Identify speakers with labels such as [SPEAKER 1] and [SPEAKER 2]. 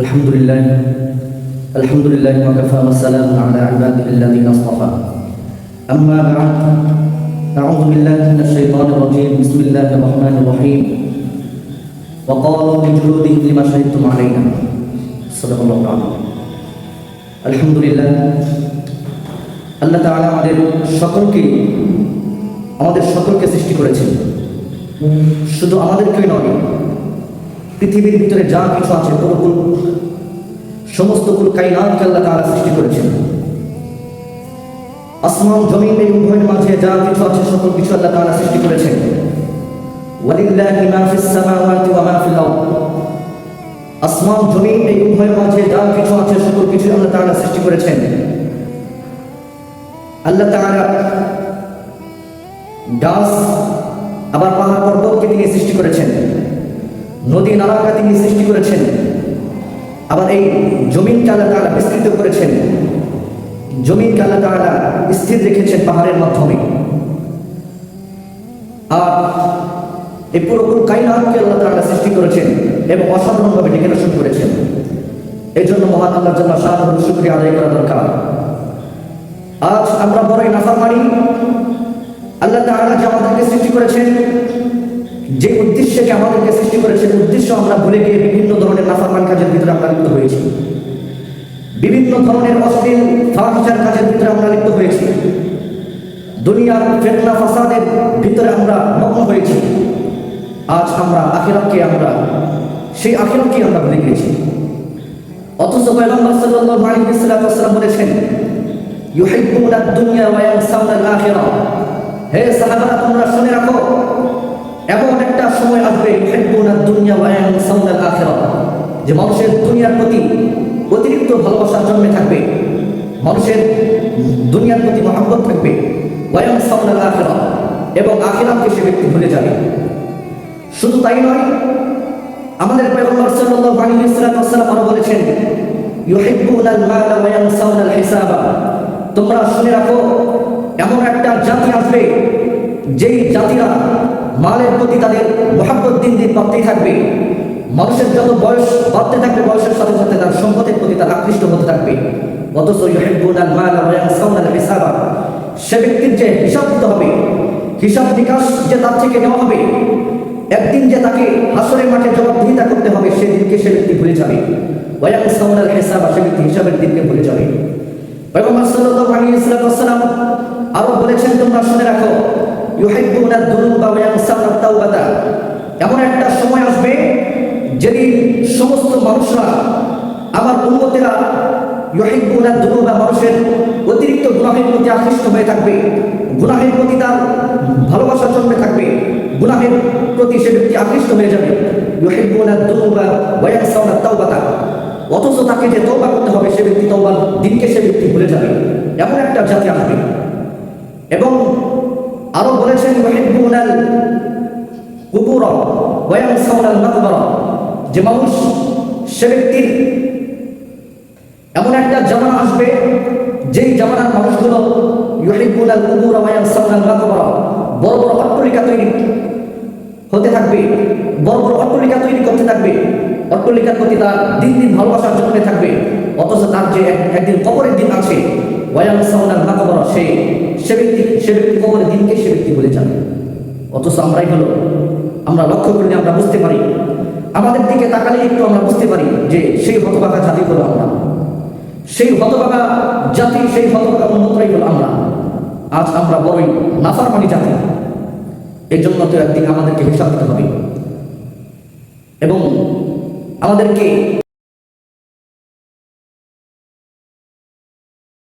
[SPEAKER 1] আলহামদুলিল্লাহ ওয়াকাফা ওয়াসসালামু আলা ইবাদিহিল্লাযীনা ইসতাফা আম্মা বা'দ আউযু বিল্লাহি মিনাশ শাইতানির রাজীম বিসমিল্লাহির রাহমানির রহিম ওয়া ক্বালু লিজুলুদিহিম লিমা শাহিদতুম আলাইনা সাল্লাল্লাহু আলাইহি আলহামদুলিল্লাহ আল্লাহ তাআলা আমাদের সকলকে সৃষ্টি করেছেন। শুধু আমাদেরকেই নয়, পৃথিবীর ভিতরে যা কিছু আছে সমস্ত কুল কায়নাতকে আল্লাহ তাআলা সৃষ্টি করেছেন। আসমান জমিন এই উভয়ের মাঝে যা কিছু আছে সকল কিছু আল্লাহ তাআলা সৃষ্টি করেছেন। ওয়ালিল্লাহি মা ফিস সামাওয়াতি ওয়া মা ফিল আরদ, আসমান জমিন এই উভয়ের মাঝে যা কিছু আছে সকল কিছু আল্লাহ তাআলা সৃষ্টি করেছেন। আল্লাহ তাআলা গাছ আবার পাহাড় পর্বতকে তিনি সৃষ্টি করেছেন, নদী নালাকে তিনি সৃষ্টি করেছেন, আবার এই জমিনকে আল্লাহ তাআলা বিস্তৃত করেছেন, জমিনকে আল্লাহ তাআলা স্থির রেখেছেন পাহাড়ের মাধ্যমে। আর এই পুরো কায়নাতকে আল্লাহ তাআলা সৃষ্টি করেছেন এবং অসাধারণভাবে ডেকোরেশন করেছেন। এই জন্য মহান আল্লাহর জন্য সাধারণ শুকরিয়া আদায় করা দরকার। আজ আমরা বড়ই নাফরমানি, আল্লাহ তাআলা যে আমাদেরকে সৃষ্টি করেছেন, যে উদ্দেশ্যকে আমাদেরকে সৃষ্টি করেছেন, উদ্দেশ্য আমরা ভুলে গিয়ে বিভিন্ন ধরনের নাফরমান কাজের ভিতরে আমরা লিপ্ত হয়েছি, বিভিন্ন ধরনের অশ্লীল ফাহিশার কাজের ভিতরে আমরা লিপ্ত হয়েছি, দুনিয়ার ফিতনা ফাসাদের ভিতরে আমরা মগ্ন হয়েছি। আজ আমরা সেই আখিরাতকে আমরা ভুলে গিয়েছি। অথচ পয়গম্বর সাল্লাল্লাহু আলাইহি ওয়াসাল্লাম বলেছেন, ইউহিব্বুনা আদ-দুনিয়া ওয়া ইয়ানসাউনা আল-আখিরাহ। হে সাহাবারা, তোমরা শুনে রাখো, এমন একটা সময় আসবে ইউহিব্বুনা আদ-দুনিয়া ওয়া ইয়ানসাউনা আল-আখিরাহ, যে মানুষের দুনিয়ার প্রতি অতিরিক্ত ভালোবাসা জন্মে থাকবে, মানুষের দুনিয়ার প্রতি মহব্বত থাকবে, ওয়া ইয়ানসাউনা আল-আখিরাহ, এবং আখিরাতকে সে ব্যক্তি ভুলে যাবে। শুধু তাই নয়, আমাদের পয়গম্বর সাল্লাল্লাহু আলাইহি ওয়াসাল্লাম আরো বলেছেন, ইউহিব্বুনা আল-মালা ওয়া ইয়ানসাউনা আল-হিসাবা। তোমরা শুনে রাখো, এমন একটা জাতি আসবে যেই জাতিরা মালের প্রতি তাদের মহব্বত দিন দিন বাড়তেই থাকবে। মানুষের যত বয়স বাড়তে থাকবে, বয়সের সাথে সাথে তার সম্পদের প্রতি তার আকৃষ্ট হতে থাকবে। অথচ ইউহিব্বুনা আল-মালা ওয়া ইয়ানসাউনা আল-হিসাবা, সে ব্যক্তির যে হিসাব দিতে হবে, হিসাব নিকাশ যে তার থেকে নেওয়া হবে, একদিন যে তাকে হাসরের মাঠে জবাবদিহিতা করতে হবে, সেদিনকে সে ব্যক্তি ভুলে যাবে। ওয়া ইয়ানসাউনা আল-হিসাবা, সে ব্যক্তি হিসাবের দিনকে ভুলে যাবে। পয়গম্বর সাল্লাল্লাহু আলাইহি ওয়াসাল্লাম আরো বলেছেন, তোমরা শুনে রাখো, ইউহিব্বুনা আদ-দুনুবা ওয়া ইয়ানসাউনা আত-তাওবাতা। এমন একটা সময় আসবে যেদিন সমস্ত মানুষরা, আমার উম্মতেরা, ইউহিব্বুনা আদ-দুনুবা, মানুষের অতিরিক্ত গুনাহের প্রতি আকৃষ্ট হয়ে থাকবে, গুনাহের প্রতি তার ভালোবাসা জন্মে থাকবে, গুনাহের প্রতি সে ব্যক্তি আকৃষ্ট হয়ে যাবে। ইউহিব্বুনা আদ-দুনুবা ওয়া ইয়ানসাউনা আত-তাওবাতা, অথচ তাকে যে তওবা করতে হবে, সে ব্যক্তি তওবার দিনকে সে ব্যক্তি ভুলে যাবে। এমন একটা জাতি আসবে। এবং আরো বলেছেন, ইউহিব্বুনাল কুবুরা ওয়া ইয়ানসাউনা আল-মাকবারা, যে মানুষ, সে ব্যক্তির এমন একটা জামানা আসবে যেই জামানার মানুষগুলো ইউহিব্বুনাল কুবুরা ওয়া ইয়ানসাউনা আল-মাকবারা, বড় বড় অট্টালিকা তৈরি হতে থাকবে, বড় বড় অট্টালিকা তৈরি করতে থাকবে, অট্টালিকার প্রতি তার দিন দিন ভালোবাসা জন্মে থাকবে। অথচ তার যে একদিন কবরের দিন আছে, ওয়া ইয়ানসাউনা আল-মাকবারা, সে ব্যক্তি কবরের দিনকে সে ব্যক্তি ভুলে যাবে। অথচ আমরা লক্ষ্য করলে আমরা বুঝতে পারি, আমাদের দিকে তাকালে একটু আমরা বুঝতে পারি যে সেই হতভাগা জাতি হলো আমরা, সেই হতভাগা জাতি, সেই হতভাগা উন্মতরাই হলো আমরা। আজ আমরা বড়ই নাফরমানি জাতি। এই জন্য তো একদিন আমাদেরকে হিসাব দিতে হবে এবং আমাদেরকে